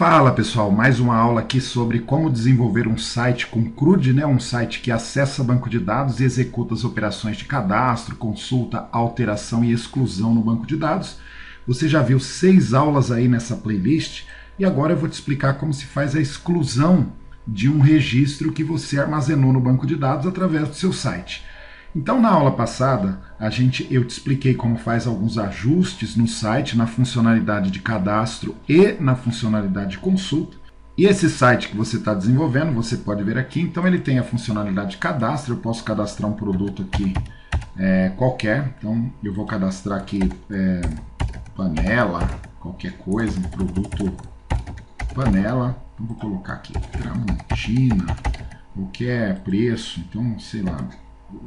Fala pessoal, mais uma aula aqui sobre como desenvolver um site com CRUD, um site que acessa banco de dados e executa as operações de cadastro, consulta, alteração e exclusão no banco de dados. Você já viu 6 aulas aí nessa playlist e agora eu vou te explicar como se faz a exclusão de um registro que você armazenou no banco de dados através do seu site. Então, na aula passada, eu te expliquei como faz alguns ajustes no site, na funcionalidade de cadastro e na funcionalidade de consulta. E esse site que você está desenvolvendo, você pode ver aqui, então ele tem a funcionalidade de cadastro, eu posso cadastrar um produto aqui qualquer, então eu vou cadastrar aqui panela, qualquer coisa, um produto panela, então vou colocar aqui Tramontina, qualquer preço, então sei lá, R$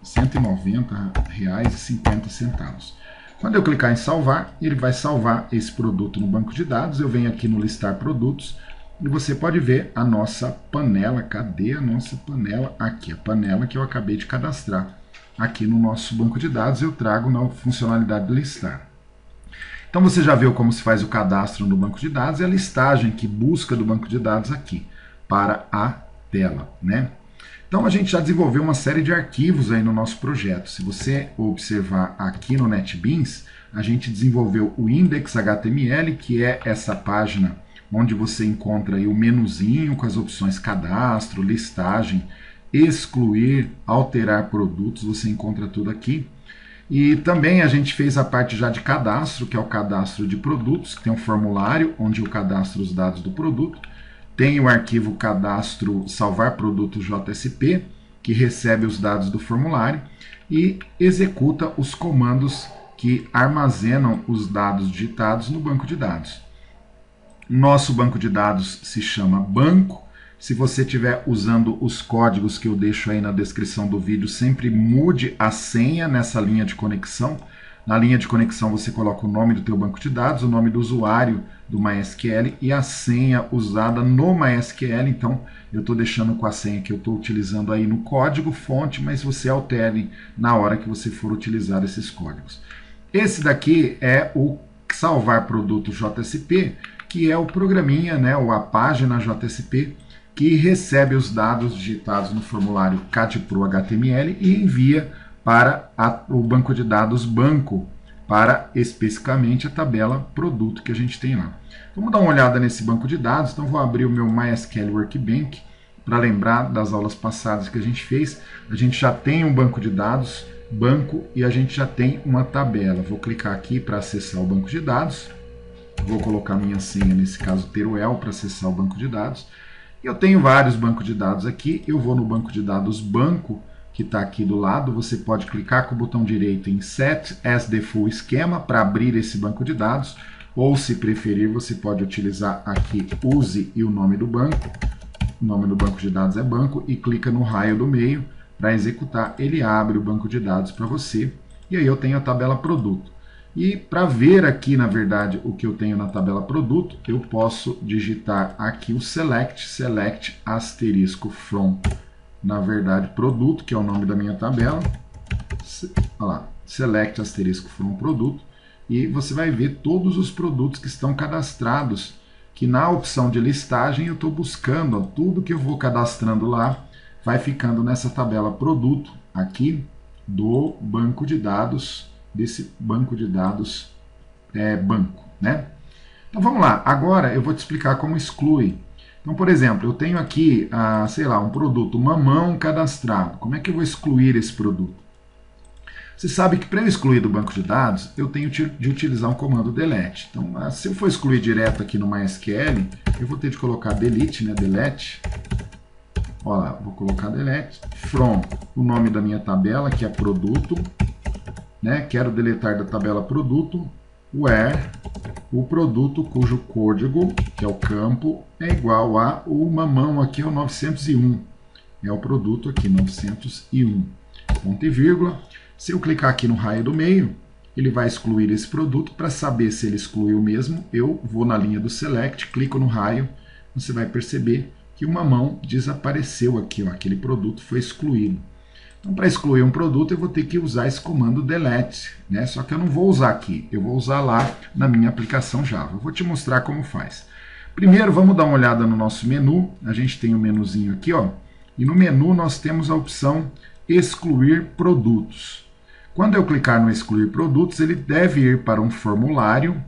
190,50. Quando eu clicar em salvar, ele vai salvar esse produto no banco de dados. Eu venho aqui no listar produtos e você pode ver a nossa panela. Cadê a nossa panela? Aqui, a panela que eu acabei de cadastrar aqui no nosso banco de dados. Eu trago na funcionalidade de listar. Então você já viu como se faz o cadastro no banco de dados e a listagem que busca do banco de dados aqui para a tela, né? Então a gente já desenvolveu uma série de arquivos aí no nosso projeto. Se você observar aqui no NetBeans, a gente desenvolveu o index.html, que é essa página onde você encontra aí o menuzinho com as opções cadastro, listagem, excluir, alterar produtos, você encontra tudo aqui. E também a gente fez a parte já de cadastro, que é o cadastro de produtos, que tem um formulário onde eu cadastro os dados do produto. Tem o arquivo cadastro salvar produto JSP, que recebe os dados do formulário e executa os comandos que armazenam os dados digitados no banco de dados. Nosso banco de dados se chama banco. Se você estiver usando os códigos que eu deixo aí na descrição do vídeo, sempre mude a senha nessa linha de conexão. Na linha de conexão você coloca o nome do teu banco de dados, o nome do usuário do MySQL e a senha usada no MySQL. Então eu estou deixando com a senha que eu estou utilizando aí no código fonte, mas você altere na hora que você for utilizar esses códigos. Esse daqui é o salvar produto JSP, que é o programinha, ou a página JSP, que recebe os dados digitados no formulário CADPRO HTML e envia para o banco de dados banco, para especificamente a tabela produto que a gente tem lá. Vamos dar uma olhada nesse banco de dados. Então vou abrir o meu MySQL Workbench para lembrar das aulas passadas que a gente fez. A gente já tem um banco de dados, banco, e a gente já tem uma tabela. Vou clicar aqui para acessar o banco de dados. Vou colocar minha senha, nesse caso Teruel, para acessar o banco de dados. Eu tenho vários bancos de dados aqui. Eu vou no banco de dados banco, que está aqui do lado. Você pode clicar com o botão direito em Set as the Full Schema para abrir esse banco de dados, ou se preferir você pode utilizar aqui use e o nome do banco. O nome do banco de dados é banco e clica no raio do meio para executar. Ele abre o banco de dados para você e aí eu tenho a tabela produto. E para ver aqui, na verdade, o que eu tenho na tabela produto, eu posso digitar aqui o select asterisco from, na verdade, produto, que é o nome da minha tabela. Olha lá, select asterisco from produto, e você vai ver todos os produtos que estão cadastrados, que na opção de listagem eu estou buscando, tudo que eu vou cadastrando lá, vai ficando nessa tabela produto, aqui, do banco de dados, desse banco de dados banco, né? Então vamos lá, agora eu vou te explicar como exclui. Então, por exemplo, eu tenho aqui, sei lá, um produto mamão cadastrado. Como é que eu vou excluir esse produto? Você sabe que para eu excluir do banco de dados, eu tenho de utilizar um comando delete. Então, se eu for excluir direto aqui no MySQL, eu vou ter de colocar delete, delete. Olha lá, vou colocar delete. From, o nome da minha tabela, que é produto. Quero deletar da tabela produto. Where o produto cujo código, que é o campo, é igual a o mamão aqui é o 901. É o produto aqui, 901. Ponto e vírgula. Se eu clicar aqui no raio do meio, ele vai excluir esse produto. Para saber se ele excluiu mesmo, eu vou na linha do select, clico no raio, você vai perceber que o mamão desapareceu aqui, aquele produto foi excluído. Então, para excluir um produto, eu vou ter que usar esse comando delete, Só que eu não vou usar aqui, eu vou usar lá na minha aplicação Java. Eu vou te mostrar como faz. Primeiro, vamos dar uma olhada no nosso menu. A gente tem um menuzinho aqui, ó, e no menu nós temos a opção excluir produtos. Quando eu clicar no excluir produtos, ele deve ir para um formulário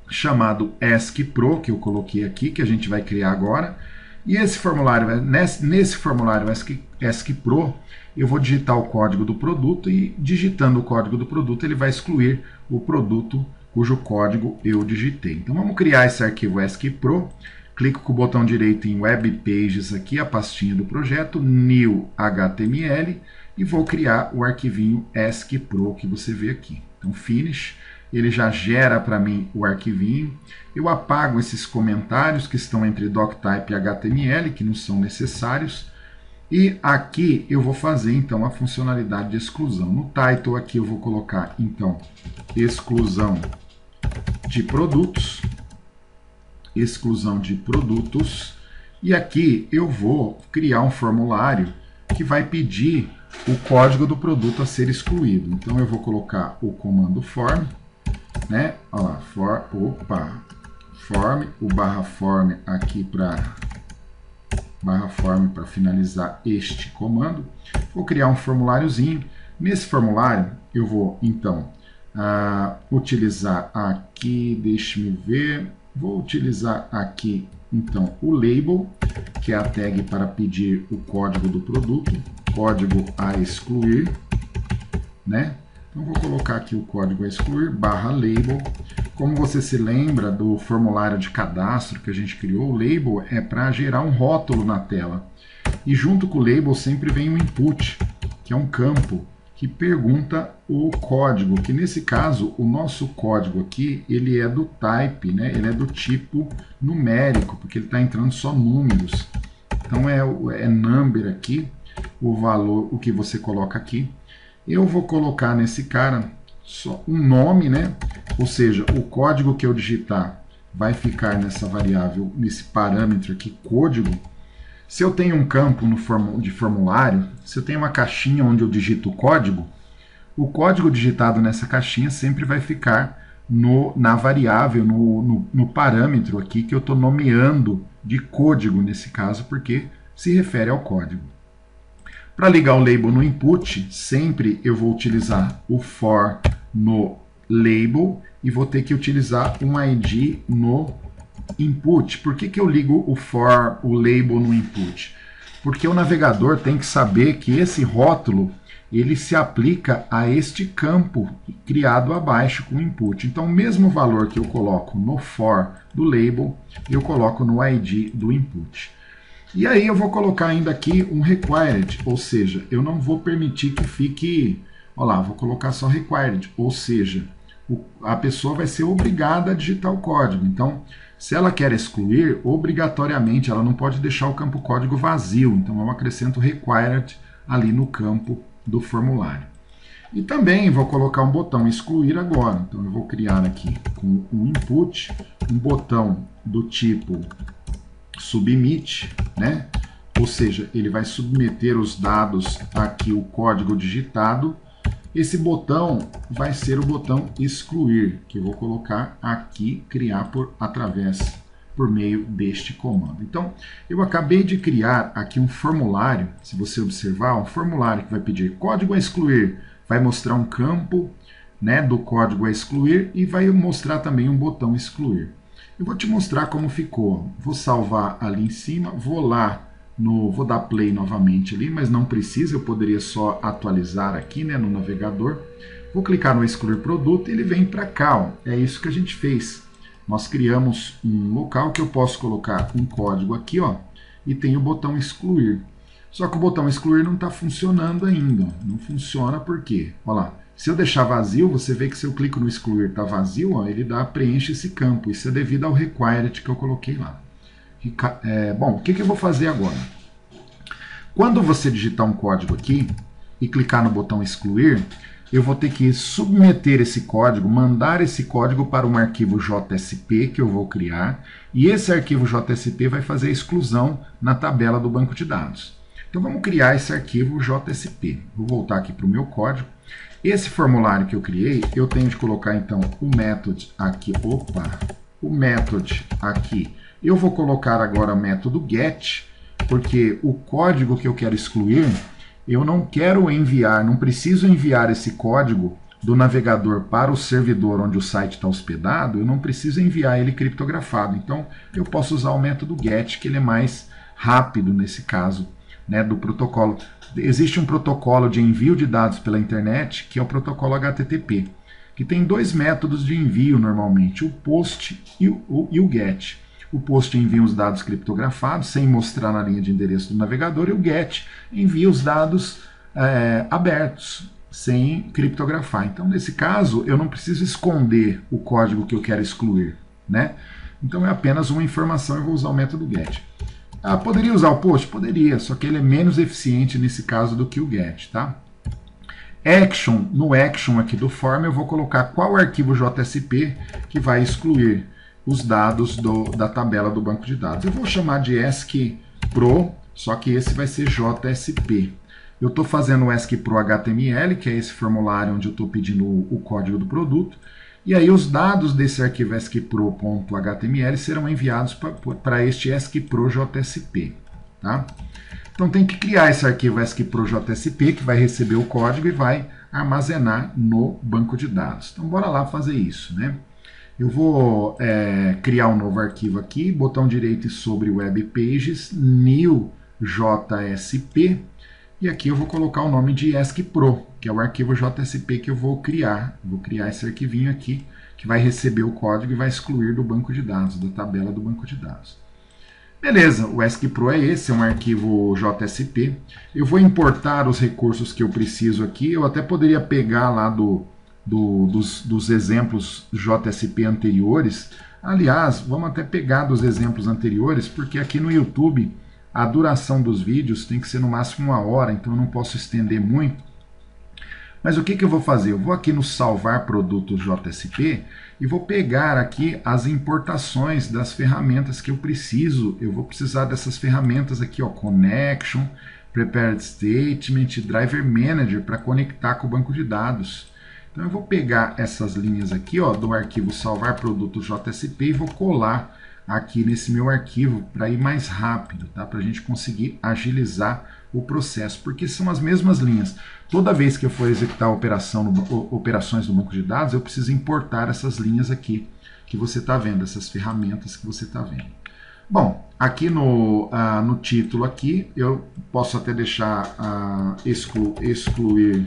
chamado ESC Pro, que eu coloquei aqui, que a gente vai criar agora. E esse formulário, nesse formulário ESC Pro, eu vou digitar o código do produto e, digitando o código do produto, ele vai excluir o produto cujo código eu digitei. Então vamos criar esse arquivo ESC Pro. Clico com o botão direito em Web Pages aqui, a pastinha do projeto, New HTML, e vou criar o arquivinho ESC Pro que você vê aqui. Então Finish, ele já gera para mim o arquivinho. Eu apago esses comentários que estão entre doctype e HTML, que não são necessários. E aqui eu vou fazer então a funcionalidade de exclusão. No title aqui eu vou colocar então exclusão de produtos. Exclusão de produtos. E aqui eu vou criar um formulário que vai pedir o código do produto a ser excluído. Então eu vou colocar o comando form, né? Olha lá, form, o /form aqui para /form para finalizar este comando. Vou criar um formuláriozinho. Nesse formulário eu vou então utilizar aqui, deixe-me ver, vou utilizar aqui então o label, que é a tag para pedir o código do produto, código a excluir, né? Então vou colocar aqui o código a excluir, /label. Como você se lembra do formulário de cadastro que a gente criou, o label é para gerar um rótulo na tela. E junto com o label sempre vem um input, que é um campo que pergunta o código, que nesse caso o nosso código aqui, ele é do type, né? Ele é do tipo numérico, porque ele está entrando só números. Então é number aqui, o valor, o que você coloca aqui. Eu vou colocar nesse cara só um nome, né? Ou seja, o código que eu digitar vai ficar nessa variável, nesse parâmetro aqui, código. Se eu tenho um campo de formulário, se eu tenho uma caixinha onde eu digito o código digitado nessa caixinha sempre vai ficar na variável, no parâmetro aqui que eu estou nomeando de código nesse caso, porque se refere ao código. Para ligar o label no input, sempre eu vou utilizar o for no label e vou ter que utilizar um ID no input. Por que eu ligo o label no input? Porque o navegador tem que saber que esse rótulo ele se aplica a este campo criado abaixo com o input. Então, o mesmo valor que eu coloco no for do label, eu coloco no ID do input. E aí eu vou colocar ainda aqui um required, ou seja, eu não vou permitir que fique, olha lá, vou colocar só required, ou seja, a pessoa vai ser obrigada a digitar o código. Então, se ela quer excluir, obrigatoriamente ela não pode deixar o campo código vazio. Então eu acrescento required ali no campo do formulário. E também vou colocar um botão excluir agora. Então eu vou criar aqui com um input, um botão do tipo submit, né? Ou seja, ele vai submeter os dados aqui, o código digitado. Esse botão vai ser o botão excluir, que eu vou colocar aqui, criar por meio deste comando. Então, eu acabei de criar aqui um formulário, se você observar, um formulário que vai pedir código a excluir, vai mostrar um campo, né, do código a excluir e vai mostrar também um botão excluir. Eu vou te mostrar como ficou. Vou salvar ali em cima, vou dar play novamente ali, mas não precisa, eu poderia só atualizar aqui, né, no navegador. Vou clicar no excluir produto e ele vem para cá, ó. É isso que a gente fez. Nós criamos um local que eu posso colocar um código aqui, ó, e tem o botão excluir. Só que o botão excluir não está funcionando ainda. Não funciona por quê? Olha lá. Se eu deixar vazio, você vê que se eu clico no excluir está vazio, ó, ele preenche esse campo. Isso é devido ao required que eu coloquei lá. Bom, o que eu vou fazer agora? Quando você digitar um código aqui e clicar no botão excluir, eu vou ter que submeter esse código, mandar esse código para um arquivo JSP que eu vou criar, e esse arquivo JSP vai fazer a exclusão na tabela do banco de dados. Então vamos criar esse arquivo JSP. Vou voltar aqui para o meu código. Esse formulário que eu criei, eu tenho de colocar então o method aqui, o method aqui Eu vou colocar agora o método get, porque o código que eu quero excluir, eu não quero enviar, não preciso enviar esse código do navegador para o servidor onde o site está hospedado, eu não preciso enviar ele criptografado. Então, eu posso usar o método get, que ele é mais rápido nesse caso, né, do protocolo. Existe um protocolo de envio de dados pela internet, que é o protocolo HTTP, que tem dois métodos de envio normalmente, o POST e o GET. O POST envia os dados criptografados, sem mostrar na linha de endereço do navegador, e o GET envia os dados abertos, sem criptografar. Então, nesse caso, eu não preciso esconder o código que eu quero excluir, né? Então, é apenas uma informação, eu vou usar o método GET. Ah, poderia usar o POST? Poderia, só que ele é menos eficiente nesse caso do que o GET, tá? Action, no action aqui do form, eu vou colocar qual arquivo JSP que vai excluir os dados da tabela do banco de dados. Eu vou chamar de ESC-PRO, só que esse vai ser JSP. Eu estou fazendo o ESC-PRO HTML, que é esse formulário onde eu estou pedindo o código do produto. E aí os dados desse arquivo ESC-PRO.html serão enviados para este ESC-PRO JSP. Tá? Então tem que criar esse arquivo ESC-PRO JSP, que vai receber o código e vai armazenar no banco de dados. Então bora lá fazer isso, né? Eu vou criar um novo arquivo aqui, botão direito sobre Web Pages, New JSP, e aqui eu vou colocar o nome de ESC-PRO, que é o arquivo JSP que eu vou criar. Vou criar esse arquivinho aqui, que vai receber o código e vai excluir do banco de dados, da tabela do banco de dados. Beleza, o ESC-PRO é esse, é um arquivo JSP. Eu vou importar os recursos que eu preciso aqui. Eu até poderia pegar lá dos exemplos JSP anteriores. Aliás, vamos até pegar dos exemplos anteriores, porque aqui no YouTube a duração dos vídeos tem que ser no máximo 1 hora, então eu não posso estender muito. Mas o que eu vou fazer? Eu vou aqui no salvar produtos JSP e vou pegar aqui as importações das ferramentas que eu preciso. Eu vou precisar dessas ferramentas aqui, ó, Connection, Prepared Statement, Driver Manager, para conectar com o banco de dados. Então eu vou pegar essas linhas aqui, ó, do arquivo salvar produtos JSP e vou colar aqui nesse meu arquivo para ir mais rápido, tá? Para a gente conseguir agilizar o processo, porque são as mesmas linhas. Toda vez que eu for executar operações no banco de dados, eu preciso importar essas linhas aqui que você está vendo, essas ferramentas que você está vendo. Bom, aqui no título aqui, eu posso até deixar excluir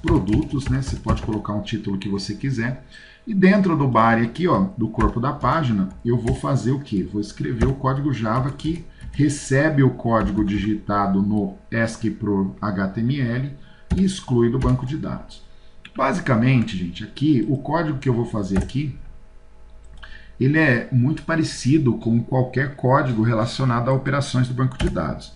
produtos, né? Você pode colocar um título que você quiser. E dentro do body aqui, ó, do corpo da página, eu vou fazer o quê? Vou escrever o código Java que recebe o código digitado no ESC-PRO HTML e exclui do banco de dados. Basicamente, gente, aqui, o código que eu vou fazer aqui, ele é muito parecido com qualquer código relacionado a operações do banco de dados.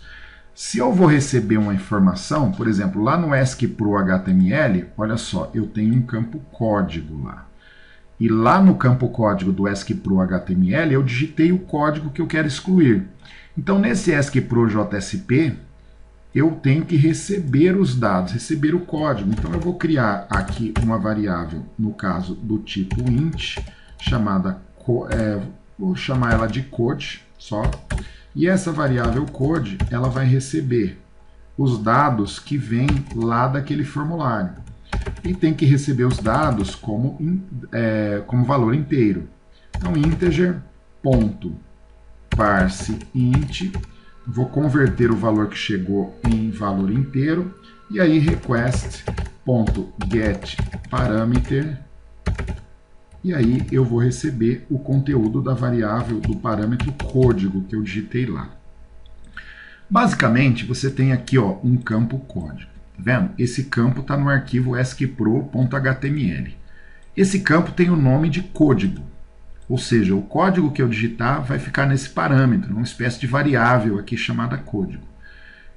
Se eu vou receber uma informação, por exemplo, lá no ESC-PRO HTML, olha só, eu tenho um campo código lá. E lá no campo código do ESC-PRO HTML, eu digitei o código que eu quero excluir. Então, nesse ESC-PRO JSP, eu tenho que receber os dados, receber o código. Então, eu vou criar aqui uma variável, no caso do tipo int, vou chamar ela de code só. E essa variável code, ela vai receber os dados que vêm lá daquele formulário. E tem que receber os dados como valor inteiro. Então, integer.parseInt, vou converter o valor que chegou em valor inteiro, e aí request.getParameter, e aí eu vou receber o conteúdo da variável do parâmetro código que eu digitei lá. Basicamente, você tem aqui, ó, um campo código. Tá vendo? Esse campo está no arquivo ESC-PRO.html. Esse campo tem o nome de código, ou seja, o código que eu digitar vai ficar nesse parâmetro, uma espécie de variável aqui chamada código.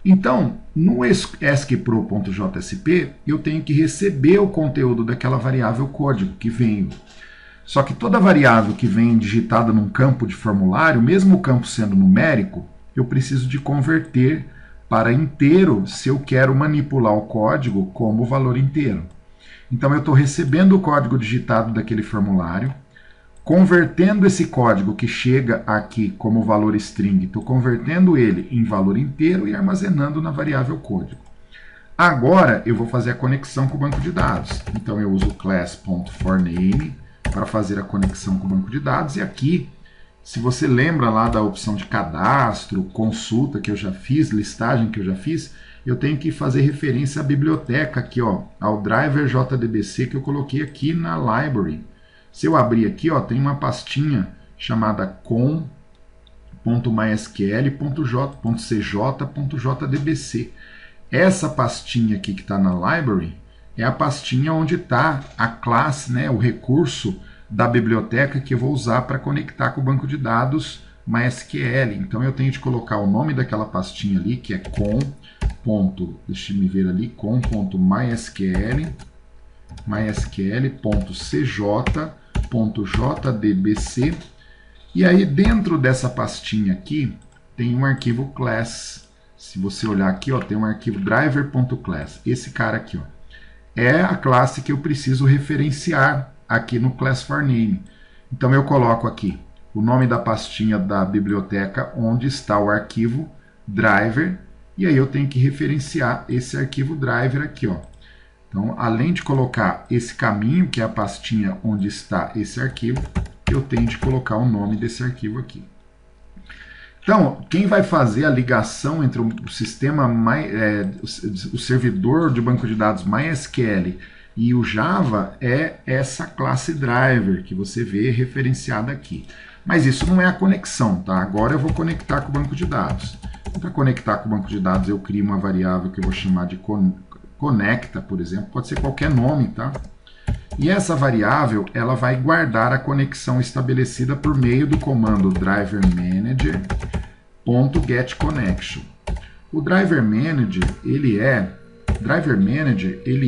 Então, no ESC-PRO.JSP, eu tenho que receber o conteúdo daquela variável código que veio. Só que toda variável que vem digitada num campo de formulário, mesmo o campo sendo numérico, eu preciso de converter para inteiro se eu quero manipular o código como valor inteiro. Então eu estou recebendo o código digitado daquele formulário, convertendo esse código que chega aqui como valor string, estou convertendo ele em valor inteiro e armazenando na variável código. Agora eu vou fazer a conexão com o banco de dados. Então eu uso class.forName para fazer a conexão com o banco de dados. E aqui, se você lembra lá da opção de cadastro, consulta que eu já fiz, listagem que eu já fiz, eu tenho que fazer referência à biblioteca aqui, ó, ao driver JDBC que eu coloquei aqui na library. Se eu abrir aqui, ó, tem uma pastinha chamada com.mysql.cj.jdbc. Essa pastinha aqui que está na library é a pastinha onde está a classe, né, o recurso da biblioteca que eu vou usar para conectar com o banco de dados MySQL. Então eu tenho de colocar o nome daquela pastinha ali, que é mysql.cj.jdbc. E aí dentro dessa pastinha aqui tem um arquivo class. Se você olhar aqui, ó, tem um arquivo driver.class. Esse cara aqui, ó, é a classe que eu preciso referenciar aqui no class forName. Então eu coloco aqui o nome da pastinha da biblioteca onde está o arquivo driver, e aí eu tenho que referenciar esse arquivo driver aqui, ó. Então, além de colocar esse caminho, que é a pastinha onde está esse arquivo, eu tenho de colocar o nome desse arquivo aqui. Então, quem vai fazer a ligação entre o sistema, o servidor de banco de dados MySQL e o Java é essa classe driver que você vê referenciada aqui. Mas isso não é a conexão, tá? Agora eu vou conectar com o banco de dados. Para conectar com o banco de dados, eu crio uma variável que eu vou chamar de conecta, por exemplo. Pode ser qualquer nome, tá? E essa variável, ela vai guardar a conexão estabelecida por meio do comando driverManager.getConnection. O Driver Manager, ele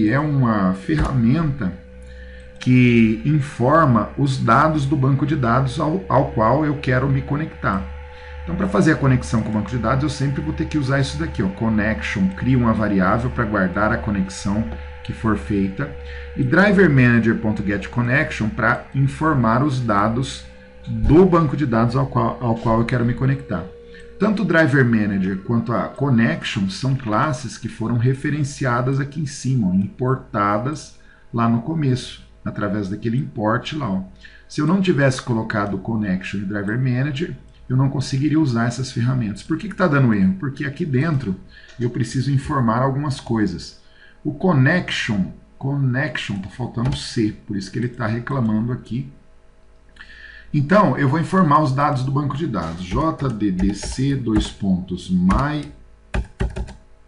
é uma ferramenta que informa os dados do banco de dados ao qual eu quero me conectar. Então, para fazer a conexão com o banco de dados, eu sempre vou ter que usar isso daqui, ó, connection, cria uma variável para guardar a conexão que for feita, e driverManager.getConnection para informar os dados do banco de dados ao qual eu quero me conectar. Tanto o Driver Manager quanto a Connection são classes que foram referenciadas aqui em cima, importadas lá no começo, através daquele import lá. Ó. Se eu não tivesse colocado Connection e Driver Manager, eu não conseguiria usar essas ferramentas. Por que está dando erro? Porque aqui dentro eu preciso informar algumas coisas. O Connection, está faltando C, por isso que ele está reclamando aqui. Então, eu vou informar os dados do banco de dados. JDBC,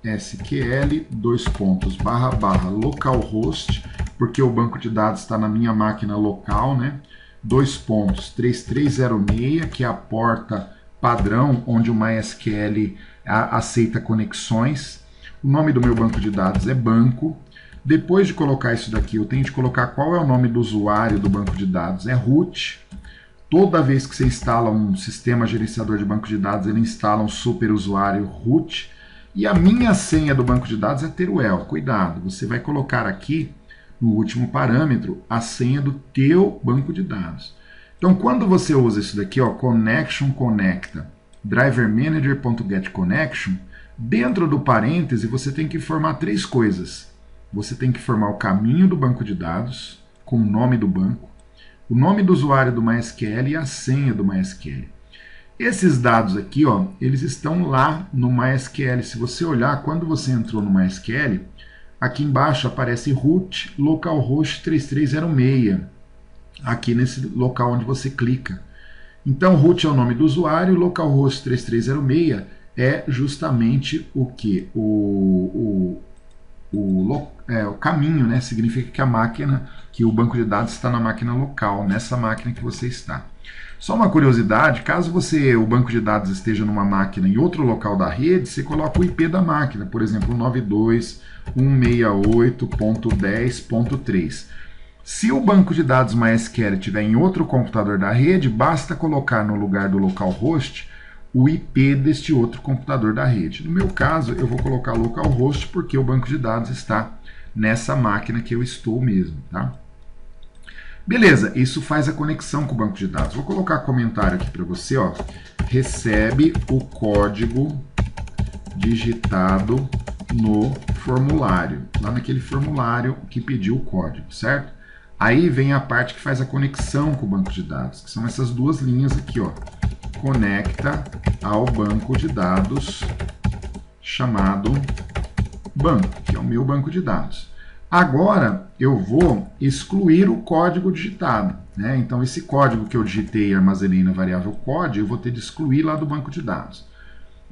MySQL, localhost, porque o banco de dados está na minha máquina local, né? 3306, que é a porta padrão onde o MySQL aceita conexões. O nome do meu banco de dados é banco. Depois de colocar isso daqui, eu tenho de colocar qual é o nome do usuário do banco de dados, é root. Toda vez que você instala um sistema gerenciador de banco de dados, ele instala um superusuário root. E a minha senha do banco de dados é Teruel. Cuidado, você vai colocar aqui no último parâmetro a senha do teu banco de dados. Então, quando você usa isso daqui, ó, connection conecta driverManager.getConnection, dentro do parêntese você tem que informar três coisas. Você tem que informar o caminho do banco de dados, com o nome do banco, o nome do usuário do MySQL e a senha do MySQL. Esses dados aqui, ó, eles estão lá no MySQL. Se você olhar, quando você entrou no MySQL, aqui embaixo aparece root localhost 3306, aqui nesse local onde você clica. Então, root é o nome do usuário, localhost 3306 é justamente o que? O caminho, né? Significa que a máquina, que o banco de dados está na máquina local, nessa máquina que você está. Só uma curiosidade, caso o banco de dados esteja numa máquina em outro local da rede, você coloca o IP da máquina, por exemplo, 92.168.10.3. Se o banco de dados MySQL estiver em outro computador da rede, basta colocar no lugar do localhost o IP deste outro computador da rede. No meu caso, eu vou colocar localhost porque o banco de dados está nessa máquina que eu estou mesmo, tá? Beleza, isso faz a conexão com o banco de dados. Vou colocar comentário aqui para você, ó. Recebe o código digitado no formulário, lá naquele formulário que pediu o código, certo? Aí vem a parte que faz a conexão com o banco de dados, que são essas duas linhas aqui, ó. Conecta ao banco de dados chamado banco, que é o meu banco de dados. Agora eu vou excluir o código digitado, né? Então esse código que eu digitei e armazenei na variável code, eu vou ter de excluir lá do banco de dados.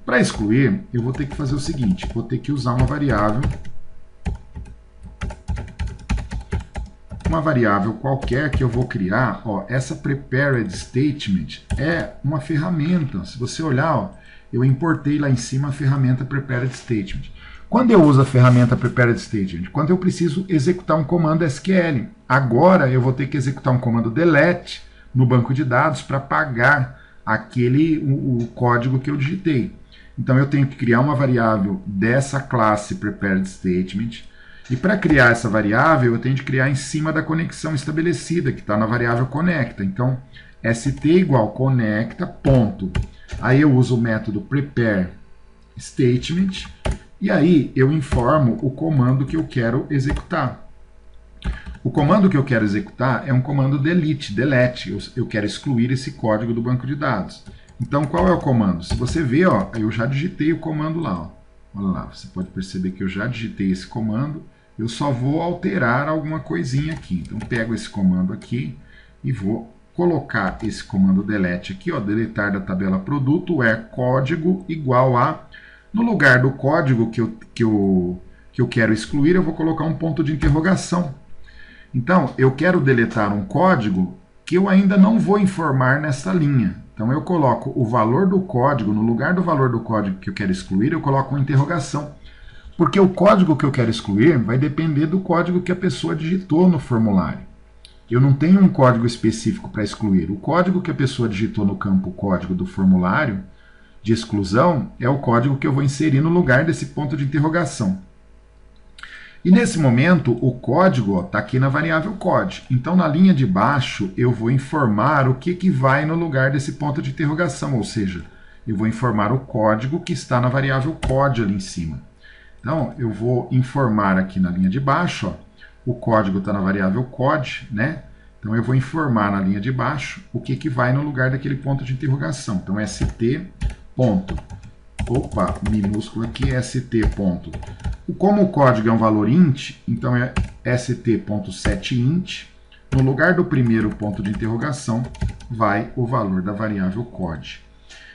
Para excluir, eu vou ter que fazer o seguinte, vou ter que usar uma variável qualquer que eu vou criar. Ó, essa prepared statement é uma ferramenta. Se você olhar, ó, eu importei lá em cima a ferramenta prepared statement. Quando eu uso a ferramenta prepared statement? Quando eu preciso executar um comando SQL. Agora eu vou ter que executar um comando delete no banco de dados para apagar o código que eu digitei. Então eu tenho que criar uma variável dessa classe prepared statement. E para criar essa variável, eu tenho de criar em cima da conexão estabelecida, que está na variável conecta. Então, st igual conecta, ponto. Aí eu uso o método prepare statement, e aí eu informo o comando que eu quero executar. O comando que eu quero executar é um comando delete. Eu quero excluir esse código do banco de dados. Então, qual é o comando? Se você ver, ó, eu já digitei o comando lá. Ó. Olha lá, você pode perceber que eu já digitei esse comando. Eu só vou alterar alguma coisinha aqui. Então, pego esse comando aqui e vou colocar esse comando delete aqui, ó, deletar da tabela produto, código igual a... No lugar do código que eu quero excluir, eu vou colocar um ponto de interrogação. Então, eu quero deletar um código que eu ainda não vou informar nessa linha. Então, eu coloco o valor do código, no lugar do valor do código que eu quero excluir, eu coloco uma interrogação. Porque o código que eu quero excluir vai depender do código que a pessoa digitou no formulário. Eu não tenho um código específico para excluir. O código que a pessoa digitou no campo código do formulário de exclusão é o código que eu vou inserir no lugar desse ponto de interrogação. E nesse momento, o código está aqui na variável code. Então, na linha de baixo, eu vou informar o que vai no lugar desse ponto de interrogação, ou seja, eu vou informar o código que está na variável code ali em cima. Então, eu vou informar aqui na linha de baixo, ó, o código está na variável code, né? Então, eu vou informar na linha de baixo o que vai no lugar daquele ponto de interrogação. Então, st. Ponto. Opa, minúsculo aqui, st. Ponto. Como o código é um valor int, então é st.setInt. No lugar do primeiro ponto de interrogação, vai o valor da variável code.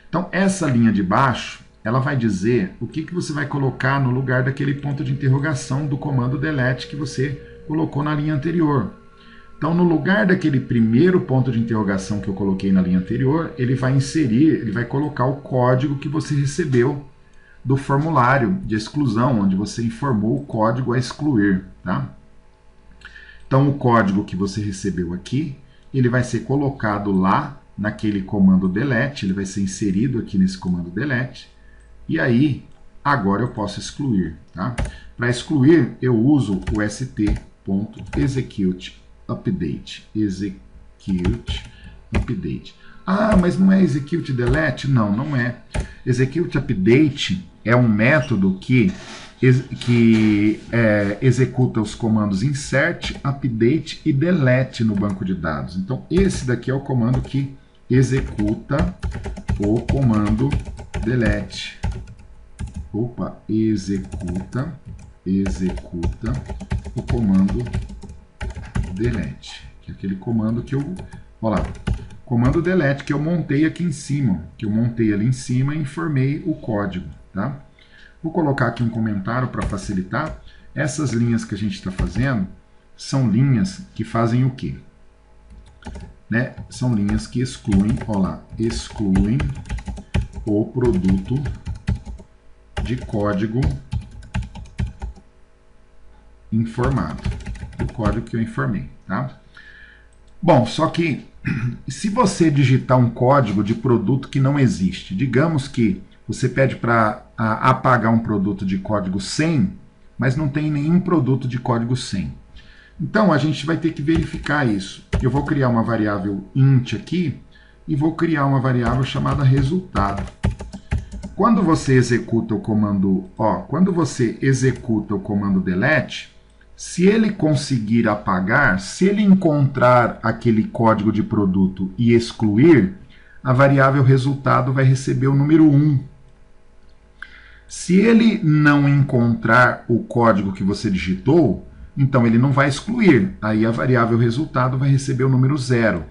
Então, essa linha de baixo, ela vai dizer o que você vai colocar no lugar daquele ponto de interrogação do comando delete que você colocou na linha anterior. Então, no lugar daquele primeiro ponto de interrogação que eu coloquei na linha anterior, ele vai inserir, ele vai colocar o código que você recebeu do formulário de exclusão, onde você informou o código a excluir, tá? Então, o código que você recebeu aqui, ele vai ser colocado lá naquele comando delete, ele vai ser inserido aqui nesse comando delete, e aí, agora eu posso excluir, tá? Para excluir, eu uso o st.execute update. Execute update. Ah, mas não é execute delete? Não, não é. Execute update é um método que executa os comandos insert, update e delete no banco de dados. Então, esse daqui é o comando que executa o comando delete. Opa, executa o comando delete, que é aquele comando que eu, olha lá, comando delete que eu montei aqui em cima, que eu montei ali em cima e informei o código, tá? Vou colocar aqui um comentário para facilitar. Essas linhas que a gente está fazendo são linhas que fazem o quê? Né? São linhas que excluem, olha lá, excluem o produto de código informado, o código que eu informei, tá? Bom, só que se você digitar um código de produto que não existe, digamos que você pede para apagar um produto de código 100, mas não tem nenhum produto de código 100. Então, a gente vai ter que verificar isso. Eu vou criar uma variável int aqui e vou criar uma variável chamada resultado. Quando você executa o comando, delete, se ele conseguir apagar, se ele encontrar aquele código de produto e excluir, a variável resultado vai receber o número 1. Se ele não encontrar o código que você digitou, então ele não vai excluir. Aí a variável resultado vai receber o número 0.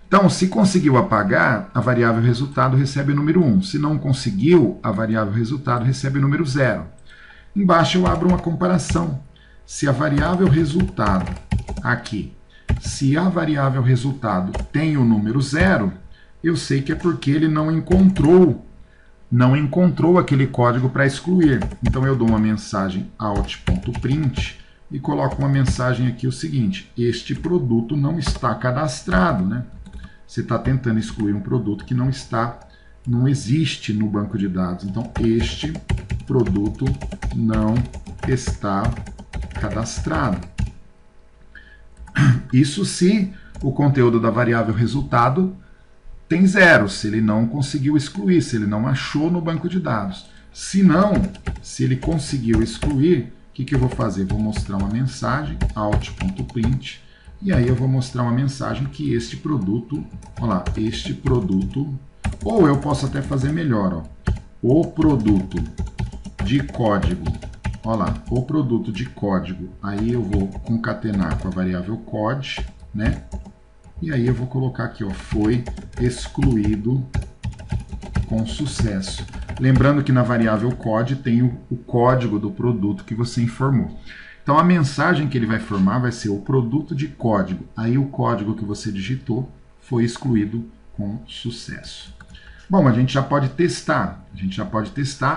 Então, se conseguiu apagar, a variável resultado recebe o número 1. Se não conseguiu, a variável resultado recebe o número 0. Embaixo eu abro uma comparação. Se a variável resultado aqui, se a variável resultado tem o número 0, eu sei que é porque ele não encontrou aquele código para excluir. Então eu dou uma mensagem out.print e coloco uma mensagem aqui o seguinte: este produto não está cadastrado, né? Você está tentando excluir um produto que não existe no banco de dados. Então, este produto não está cadastrado. Isso se o conteúdo da variável resultado tem 0, se ele não conseguiu excluir, se ele não achou no banco de dados. Se não, se ele conseguiu excluir, o que eu vou fazer? Vou mostrar uma mensagem, out.print, e aí eu vou mostrar uma mensagem que este produto, ou eu posso até fazer melhor, o produto de código, o produto de código, aí eu vou concatenar com a variável code, né? E aí eu vou colocar aqui, foi excluído com sucesso. Lembrando que na variável code tem o código do produto que você informou. Então a mensagem que ele vai formar vai ser o produto de código. Aí o código que você digitou foi excluído com sucesso. Bom, a gente já pode testar.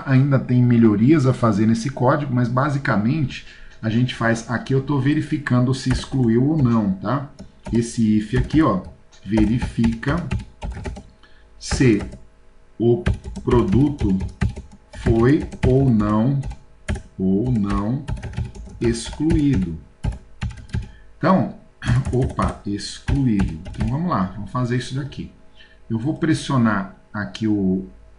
Ainda tem melhorias a fazer nesse código, mas basicamente a gente faz, aqui eu estou verificando se excluiu ou não, tá? Esse if aqui, verifica se o produto foi ou não excluído. Então, excluído. Então vamos lá, vamos fazer isso daqui. Eu vou pressionar aqui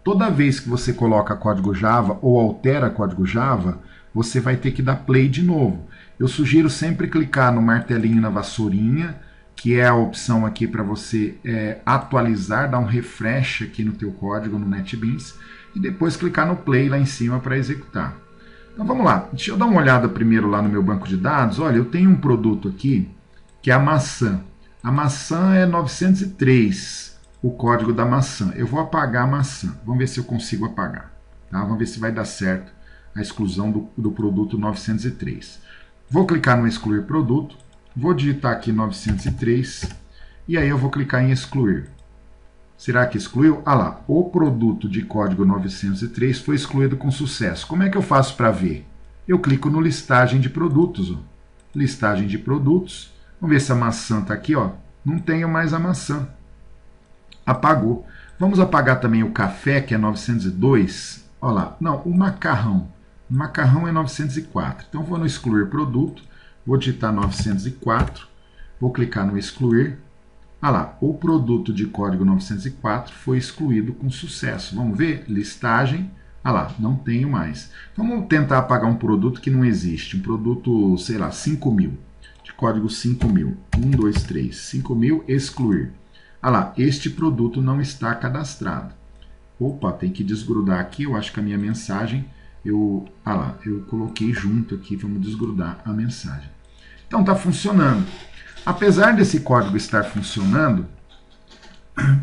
toda vez que você coloca código Java ou altera código Java, você vai ter que dar play de novo. Eu sugiro sempre clicar no martelinho na vassourinha, que é a opção aqui para você atualizar, dar um refresh aqui no teu código no NetBeans, e depois clicar no play lá em cima para executar. Então vamos lá, deixa eu dar uma olhada primeiro lá no meu banco de dados. Olha, eu tenho um produto aqui, que é a maçã. A maçã é 903, o código da maçã. Eu vou apagar a maçã, vamos ver se eu consigo apagar. Tá? Vamos ver se vai dar certo a exclusão do produto 903. Vou clicar no excluir produto. Vou digitar aqui 903 e aí eu vou clicar em excluir. Será que excluiu? Ah lá, o produto de código 903 foi excluído com sucesso. Como é que eu faço para ver? Eu clico no listagem de produtos. Listagem de produtos. Vamos ver se a maçã está aqui. Não tenho mais a maçã. Apagou. Vamos apagar também o café, que é 902. Olha lá. Não, o macarrão. O macarrão é 904. Então vou no excluir produto. Vou digitar 904, vou clicar no excluir. Ah lá, o produto de código 904 foi excluído com sucesso. Vamos ver? Listagem. Ah lá, não tenho mais. Vamos tentar apagar um produto que não existe. Um produto, sei lá, 5.000. De código 5.000. 1, 2, 3. 5.000, excluir. Ah lá, este produto não está cadastrado. Opa, tem que desgrudar aqui. Eu acho que a minha mensagem, eu coloquei junto aqui. Vamos desgrudar a mensagem. Então está funcionando. Apesar desse código estar funcionando,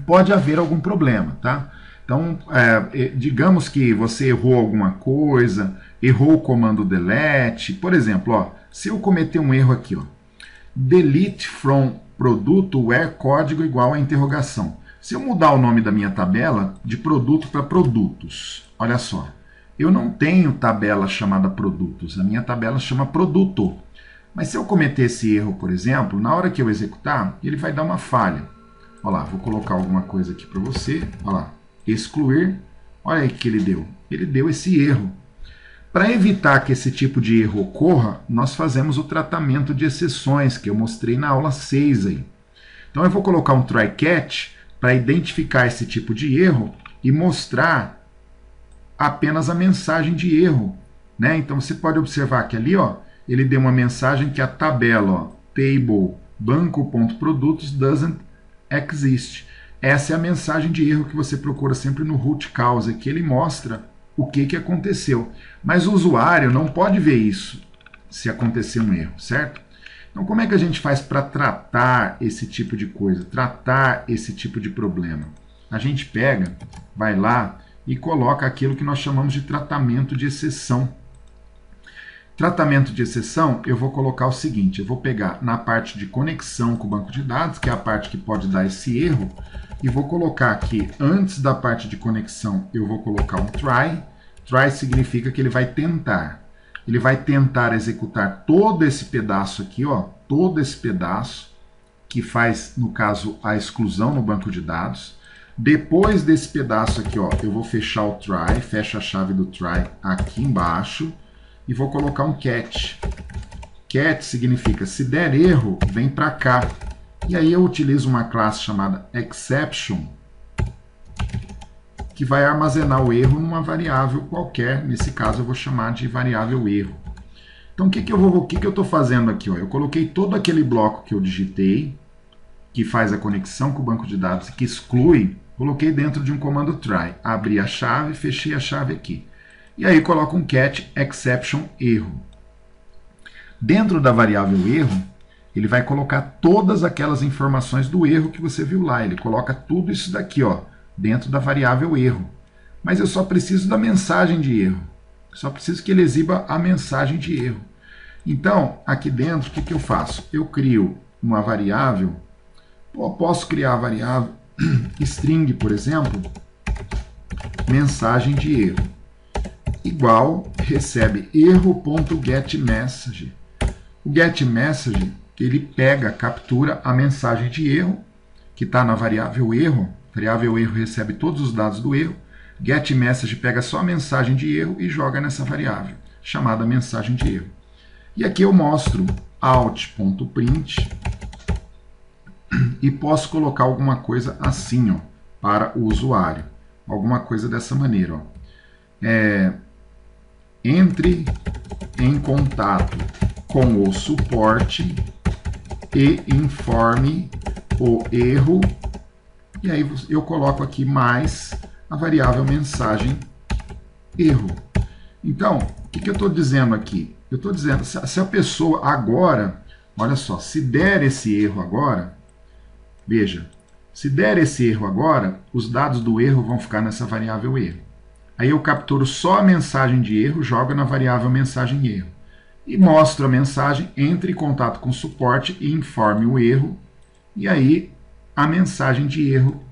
pode haver algum problema, tá? Então, digamos que você errou alguma coisa, errou o comando delete. Por exemplo, se eu cometer um erro aqui, delete from produto where código igual a interrogação. Se eu mudar o nome da minha tabela de produto para produtos, olha só, eu não tenho tabela chamada produtos, a minha tabela chama produto. Mas se eu cometer esse erro, por exemplo, na hora que eu executar, ele vai dar uma falha. Olha lá, vou colocar alguma coisa aqui para você. Olha lá, excluir. Olha aí o que ele deu. Ele deu esse erro. Para evitar que esse tipo de erro ocorra, nós fazemos o tratamento de exceções, que eu mostrei na aula 6 aí. Então eu vou colocar um try catch para identificar esse tipo de erro e mostrar apenas a mensagem de erro, né? Então você pode observar que ali, ó, ele deu uma mensagem que a tabela, ó, table banco.produtos doesn't exist. Essa é a mensagem de erro que você procura sempre no root cause, que ele mostra o que aconteceu. Mas o usuário não pode ver isso se acontecer um erro, certo? Então como é que a gente faz para tratar esse tipo de coisa, tratar esse tipo de problema? A gente pega, vai lá e coloca aquilo que nós chamamos de tratamento de exceção. Tratamento de exceção, eu vou colocar o seguinte, eu vou pegar na parte de conexão com o banco de dados, que é a parte que pode dar esse erro, e vou colocar aqui, antes da parte de conexão, eu vou colocar um try. Try significa que ele vai tentar. Ele vai tentar executar todo esse pedaço aqui, ó, todo esse pedaço, que faz, no caso, a exclusão no banco de dados. Depois desse pedaço aqui, ó, eu vou fechar o try, fecho a chave do try aqui embaixo, e vou colocar um catch. Catch significa, se der erro, vem para cá. E aí eu utilizo uma classe chamada exception, que vai armazenar o erro numa variável qualquer. Nesse caso eu vou chamar de variável erro. Então o que eu estou fazendo aqui? Ó? Eu coloquei todo aquele bloco que eu digitei, que faz a conexão com o banco de dados e que exclui, coloquei dentro de um comando try. Abri a chave, fechei a chave aqui. E aí coloco um catch exception erro. Dentro da variável erro, ele vai colocar todas aquelas informações do erro que você viu lá. Ele coloca tudo isso daqui, ó, dentro da variável erro. Mas eu só preciso da mensagem de erro. Só preciso que ele exiba a mensagem de erro. Então, aqui dentro, o que eu faço? Eu crio uma variável. Eu posso criar a variável string, por exemplo, mensagem de erro. Igual, recebe erro.getMessage. O getMessage, ele pega, captura a mensagem de erro, que está na variável erro. A variável erro recebe todos os dados do erro. GetMessage pega só a mensagem de erro e joga nessa variável, chamada mensagem de erro. E aqui eu mostro out.print e posso colocar alguma coisa assim, ó, para o usuário. Alguma coisa dessa maneira, ó. Entre em contato com o suporte e informe o erro. E aí eu coloco aqui mais a variável mensagem erro. Então, o que eu estou dizendo aqui? Eu estou dizendo, se a pessoa agora, olha só, se der esse erro agora, veja, se der esse erro agora, os dados do erro vão ficar nessa variável erro. Aí eu capturo só a mensagem de erro, jogo na variável mensagem erro. E mostro a mensagem, entre em contato com o suporte e informe o erro. E aí a mensagem de erro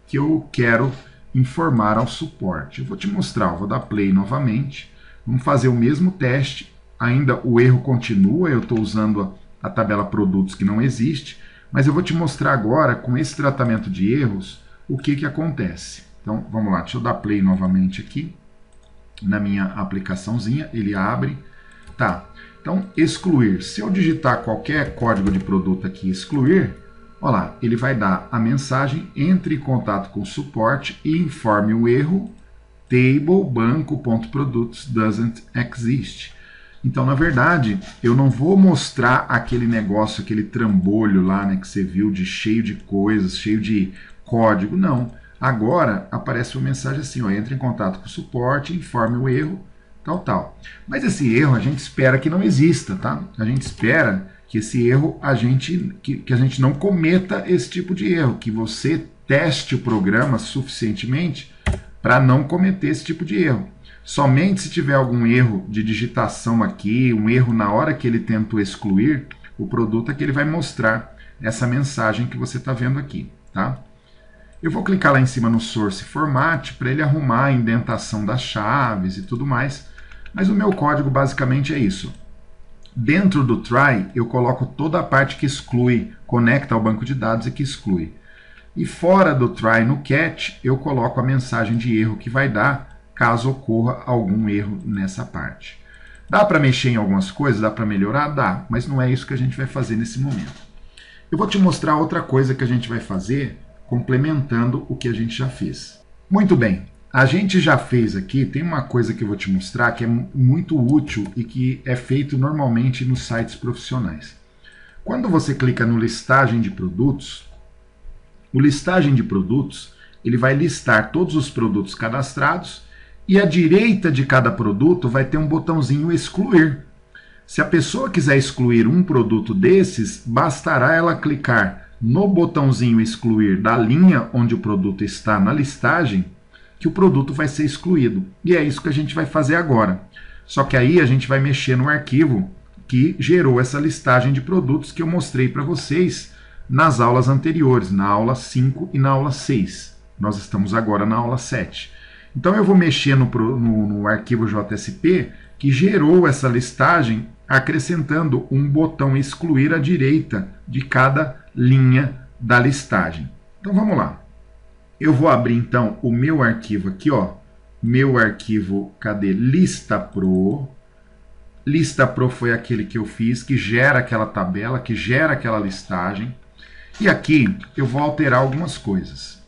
que eu quero informar ao suporte. Eu vou te mostrar, eu vou dar play novamente. Vamos fazer o mesmo teste. Ainda o erro continua, eu estou usando a tabela produtos que não existe. Mas eu vou te mostrar agora, com esse tratamento de erros, o que acontece. Então, vamos lá, deixa eu dar play novamente aqui, na minha aplicaçãozinha, ele abre. Tá, então, excluir. Se eu digitar qualquer código de produto aqui, excluir, olha lá, ele vai dar a mensagem, entre em contato com o suporte e informe o erro, table banco.produtos doesn't exist. Então, na verdade, eu não vou mostrar aquele negócio, aquele trambolho lá, né, que você viu, de cheio de coisas, cheio de código, não. Agora aparece uma mensagem assim, ó, entre em contato com o suporte, informe o erro, tal. Mas esse erro a gente espera que não exista, tá? A gente espera que esse erro, que a gente não cometa esse tipo de erro, que você teste o programa suficientemente para não cometer esse tipo de erro. Somente se tiver algum erro de digitação aqui, um erro na hora que ele tentou excluir o produto, é que ele vai mostrar essa mensagem que você está vendo aqui, tá? Eu vou clicar lá em cima no Source Format para ele arrumar a indentação das chaves e tudo mais, mas o meu código basicamente é isso. Dentro do try, eu coloco toda a parte que exclui, conecta ao banco de dados e que exclui. E fora do try, no catch, eu coloco a mensagem de erro que vai dar caso ocorra algum erro nessa parte. Dá para mexer em algumas coisas? Dá para melhorar? Dá, mas não é isso que a gente vai fazer nesse momento. Eu vou te mostrar outra coisa que a gente vai fazer, complementando o que a gente já fez. Muito bem, a gente já fez aqui, tem uma coisa que eu vou te mostrar que é muito útil e que é feito normalmente nos sites profissionais. Quando você clica no listagem de produtos, o listagem de produtos, ele vai listar todos os produtos cadastrados e à direita de cada produto vai ter um botãozinho excluir. Se a pessoa quiser excluir um produto desses, bastará ela clicar no botãozinho excluir da linha onde o produto está na listagem, que o produto vai ser excluído. E é isso que a gente vai fazer agora. Só que aí a gente vai mexer no arquivo que gerou essa listagem de produtos que eu mostrei para vocês nas aulas anteriores, na aula 5 e na aula 6. Nós estamos agora na aula 7. Então eu vou mexer no arquivo JSP que gerou essa listagem, acrescentando um botão excluir à direita de cada linha da listagem. Então vamos lá. Eu vou abrir então o meu arquivo aqui, ó. Meu arquivo, cadê? Lista Pro. Lista Pro foi aquele que eu fiz, que gera aquela tabela, que gera aquela listagem. E aqui eu vou alterar algumas coisas.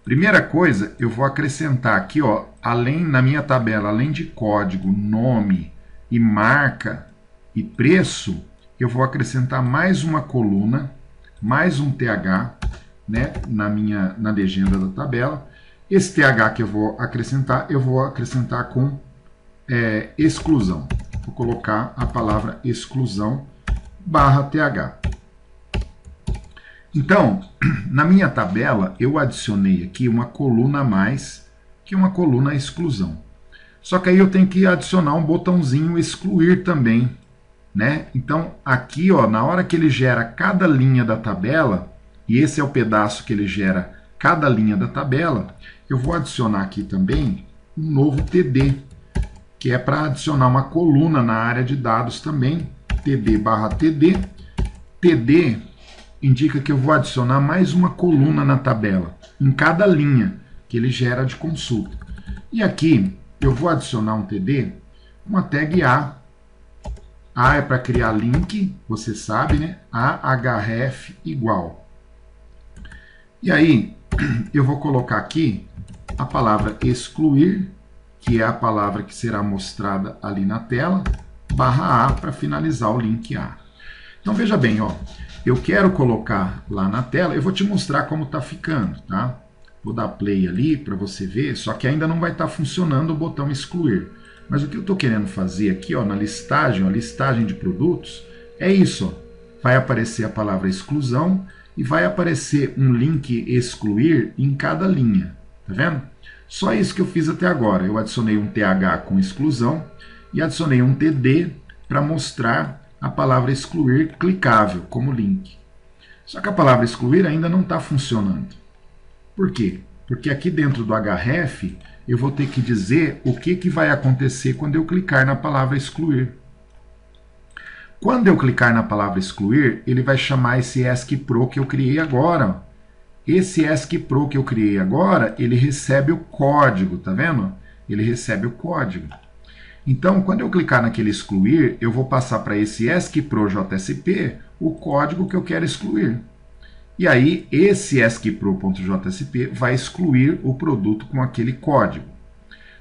Primeira coisa, eu vou acrescentar aqui, ó, na minha tabela, além de código, nome e marca e preço, eu vou acrescentar mais uma coluna, mais um TH, né, na legenda da tabela. Esse TH que eu vou acrescentar com exclusão. Vou colocar a palavra exclusão barra TH. Então, na minha tabela, eu adicionei aqui uma coluna a mais, que é uma coluna exclusão. Só que aí eu tenho que adicionar um botãozinho excluir também, né? Então, aqui, ó, na hora que ele gera cada linha da tabela, e esse é o pedaço que ele gera cada linha da tabela, eu vou adicionar aqui também um novo TD, que é para adicionar uma coluna na área de dados também, TD barra TD. TD indica que eu vou adicionar mais uma coluna na tabela, em cada linha que ele gera de consulta. E aqui eu vou adicionar um TD, uma tag A. A é para criar link, você sabe, né? ahref igual. E aí eu vou colocar aqui a palavra excluir, que é a palavra que será mostrada ali na tela, barra A para finalizar o link A. Então veja bem, ó, eu quero colocar lá na tela, eu vou te mostrar como está ficando, tá? Vou dar play ali para você ver, só que ainda não vai estar funcionando o botão excluir. Mas o que eu estou querendo fazer aqui, ó, na listagem, ó, listagem de produtos, é isso, ó. Vai aparecer a palavra exclusão e vai aparecer um link excluir em cada linha, tá vendo? Só isso que eu fiz até agora. Eu adicionei um TH com exclusão e adicionei um TD para mostrar a palavra excluir clicável como link. Só que a palavra excluir ainda não está funcionando. Por quê? Porque aqui dentro do href eu vou ter que dizer o que vai acontecer quando eu clicar na palavra excluir. Quando eu clicar na palavra excluir, ele vai chamar esse ESC-Pro que eu criei agora. Esse ESC-Pro que eu criei agora, ele recebe o código, tá vendo? Ele recebe o código. Então, quando eu clicar naquele excluir, eu vou passar para esse ESC-Pro JSP o código que eu quero excluir. E aí, esse ESC-Pro.jsp vai excluir o produto com aquele código.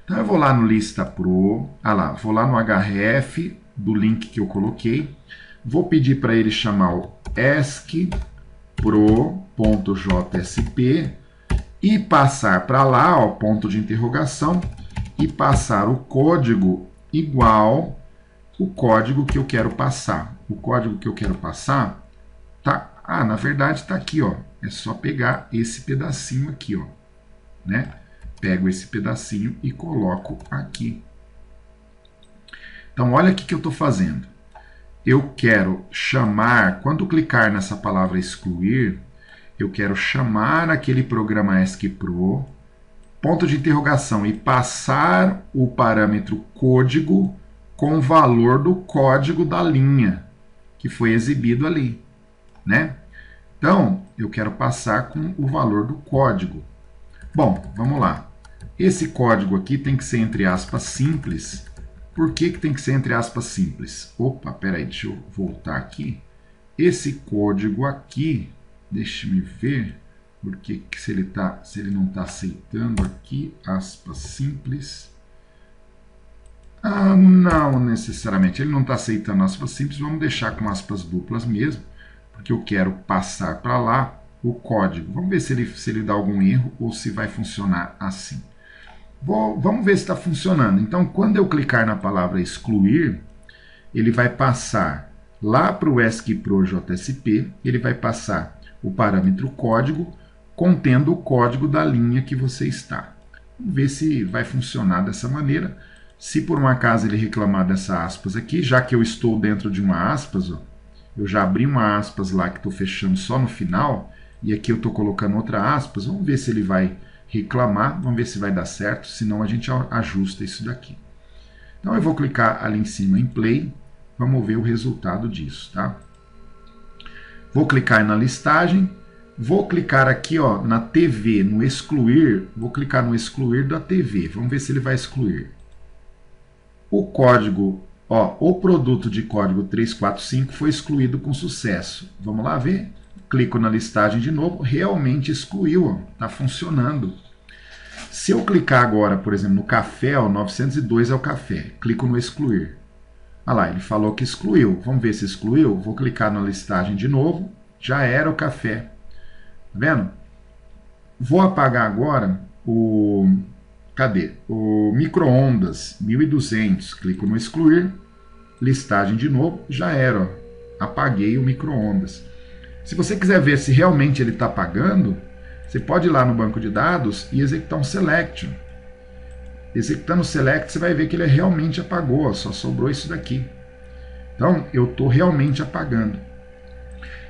Então, eu vou lá no lista Pro, vou lá no href do link que eu coloquei, vou pedir para ele chamar o ESC-Pro.jsp e passar para lá, ó, ponto de interrogação, e passar o código igual o código que eu quero passar. O código que eu quero passar tá, na verdade está aqui, ó. É só pegar esse pedacinho aqui, ó, né? Pego esse pedacinho e coloco aqui. Então, olha o que eu estou fazendo. Eu quero chamar, quando clicar nessa palavra excluir, eu quero chamar aquele programa ESC-Pro, ponto de interrogação, e passar o parâmetro código com o valor do código da linha que foi exibido ali, né? Então, eu quero passar com o valor do código. Bom, vamos lá. esse código aqui tem que ser entre aspas simples. Por que tem que ser entre aspas simples? Opa, peraí, deixa eu voltar aqui. Esse código aqui, deixa-me ver, porque se ele não está aceitando aqui, aspas simples. Não necessariamente, ele não está aceitando aspas simples, vamos deixar com aspas duplas mesmo, porque eu quero passar para lá o código. Vamos ver se ele dá algum erro ou se vai funcionar assim. Vamos ver se está funcionando. Então, quando eu clicar na palavra excluir, ele vai passar lá para o ESC-PRO JSP, ele vai passar o parâmetro código contendo o código da linha que você está. Vamos ver se vai funcionar dessa maneira. Se por um acaso ele reclamar dessa aspas aqui, já que eu estou dentro de uma aspas, ó, eu já abri uma aspas lá que estou fechando só no final, e aqui eu estou colocando outra aspas, vamos ver se ele vai reclamar, vamos ver se vai dar certo, senão a gente ajusta isso daqui. Então eu vou clicar ali em cima em Play, vamos ver o resultado disso, tá? Vou clicar na listagem, vou clicar aqui ó, na TV, no excluir, vou clicar no excluir da TV, vamos ver se ele vai excluir. O código, ó, o produto de código 345 foi excluído com sucesso. Vamos lá ver? Clico na listagem de novo, realmente excluiu, está funcionando. Se eu clicar agora, por exemplo, no café, ó, 902 é o café, clico no excluir. Olha lá, ele falou que excluiu. Vamos ver se excluiu? Vou clicar na listagem de novo, já era o café. Tá vendo? Vou apagar agora o... Cadê? O micro-ondas 1200, clico no excluir, listagem de novo, já era, ó, apaguei o micro-ondas. Se você quiser ver se realmente ele está apagando, você pode ir lá no banco de dados e executar um select. Executando o select, você vai ver que ele realmente apagou, ó, só sobrou isso daqui. Então, eu estou realmente apagando.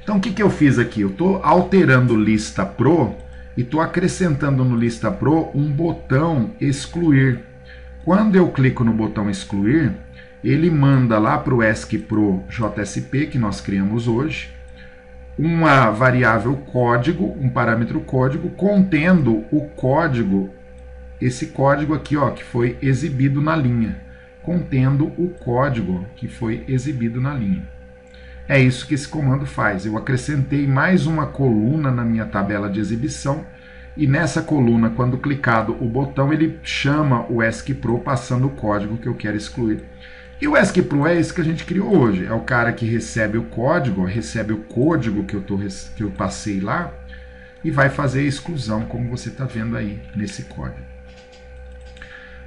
Então, o que eu fiz aqui? Eu estou alterando lista pro e estou acrescentando no lista pro um botão excluir. Quando eu clico no botão excluir, ele manda lá para o ESC-PRO JSP, que nós criamos hoje, uma variável código, um parâmetro código, contendo o código, esse código aqui, ó, que foi exibido na linha, contendo o código que foi exibido na linha. É isso que esse comando faz. Eu acrescentei mais uma coluna na minha tabela de exibição e nessa coluna, quando clicado o botão, ele chama o ESC-PRO passando o código que eu quero excluir. E o ESC-PRO é esse que a gente criou hoje. É o cara que recebe o código, recebe o código que eu passei lá e vai fazer a exclusão, como você está vendo aí nesse código.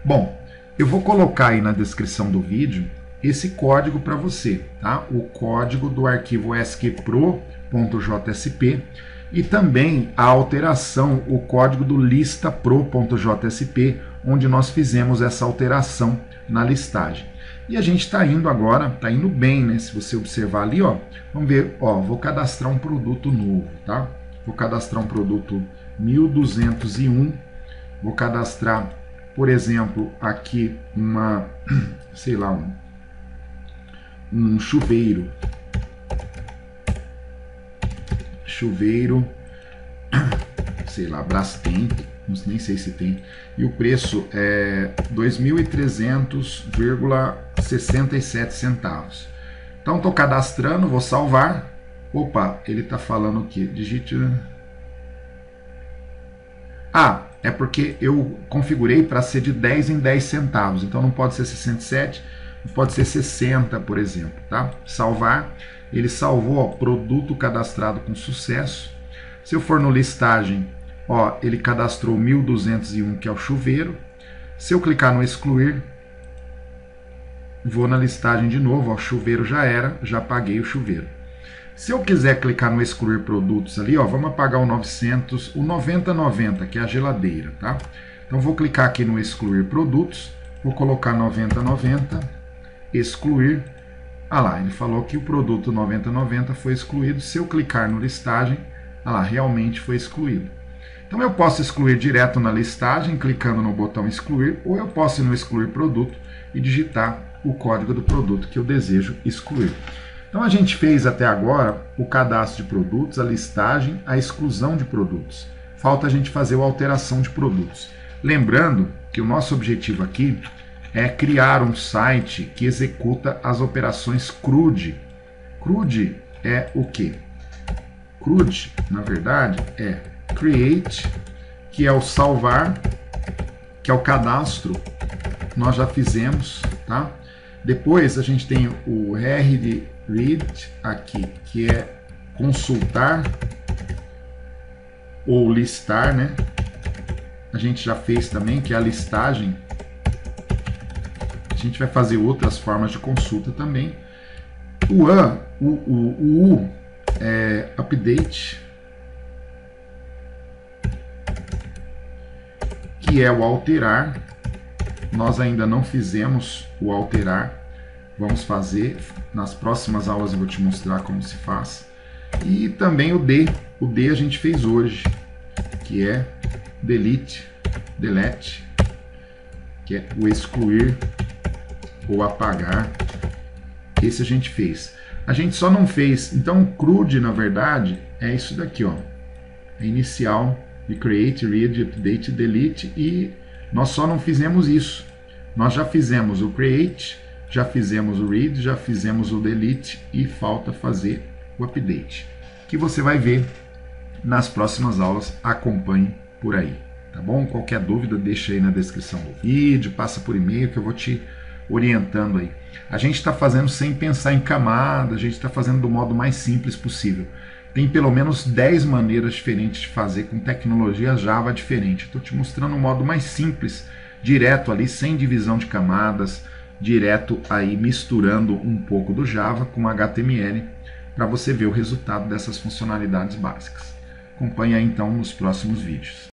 Bom, eu vou colocar aí na descrição do vídeo esse código para você, tá? O código do arquivo esc-pro.jsp e também a alteração, o código do lista-pro.jsp, onde nós fizemos essa alteração na listagem. E a gente está indo agora, está indo bem, né? Se você observar ali, ó, vamos ver, ó, vou cadastrar um produto novo, tá? Vou cadastrar um produto 1201, vou cadastrar, por exemplo, aqui uma, sei lá, um chuveiro, sei lá, Brastemp, nem sei se tem, e o preço é 2.300,67 centavos. Então estou cadastrando, vou salvar. Opa, ele está falando o que? Digite. É porque eu configurei para ser de 10 em 10 centavos, então não pode ser 67, pode ser 60, por exemplo, tá? Salvar, ele salvou, ó, produto cadastrado com sucesso. Se eu for no listagem, ó, ele cadastrou 1201, que é o chuveiro. Se eu clicar no excluir, vou na listagem de novo, ó, chuveiro já era, já apaguei o chuveiro. Se eu quiser clicar no excluir produtos ali, ó, vamos apagar o 9090, que é a geladeira, tá? Então vou clicar aqui no excluir produtos, vou colocar 9090, excluir. Ah lá, ele falou que o produto 9090 foi excluído. Se eu clicar no listagem, ah lá, realmente foi excluído. Então eu posso excluir direto na listagem, clicando no botão excluir, ou eu posso ir no excluir produto e digitar o código do produto que eu desejo excluir. Então a gente fez até agora o cadastro de produtos, a listagem, a exclusão de produtos. Falta a gente fazer a alteração de produtos. Lembrando que o nosso objetivo aqui é criar um site que executa as operações CRUD. CRUD é o quê? CRUD, na verdade, é create, que é o salvar, que é o cadastro. Nós já fizemos, tá? Depois a gente tem o read aqui, que é consultar ou listar, né? A gente já fez também, que é a listagem. A gente vai fazer outras formas de consulta também. O U é update, que é o alterar. Nós ainda não fizemos o alterar. Vamos fazer. Nas próximas aulas eu vou te mostrar como se faz. E também o D. O D a gente fez hoje, que é delete, que é o excluir ou apagar. Esse a gente fez. A gente só não fez. Então o CRUD, na verdade, é isso daqui, ó. É inicial de create, read, update, delete, e nós só não fizemos isso. Nós já fizemos o create, já fizemos o read, já fizemos o delete e falta fazer o update, que você vai ver nas próximas aulas. Acompanhe por aí, tá bom? Qualquer dúvida deixa aí na descrição do vídeo, passa por e-mail que eu vou te orientando aí. A gente está fazendo sem pensar em camada, a gente está fazendo do modo mais simples possível. Tem pelo menos 10 maneiras diferentes de fazer com tecnologia Java diferente. Estou te mostrando um modo mais simples, direto ali, sem divisão de camadas, direto aí misturando um pouco do Java com HTML, para você ver o resultado dessas funcionalidades básicas. Acompanhe aí então nos próximos vídeos.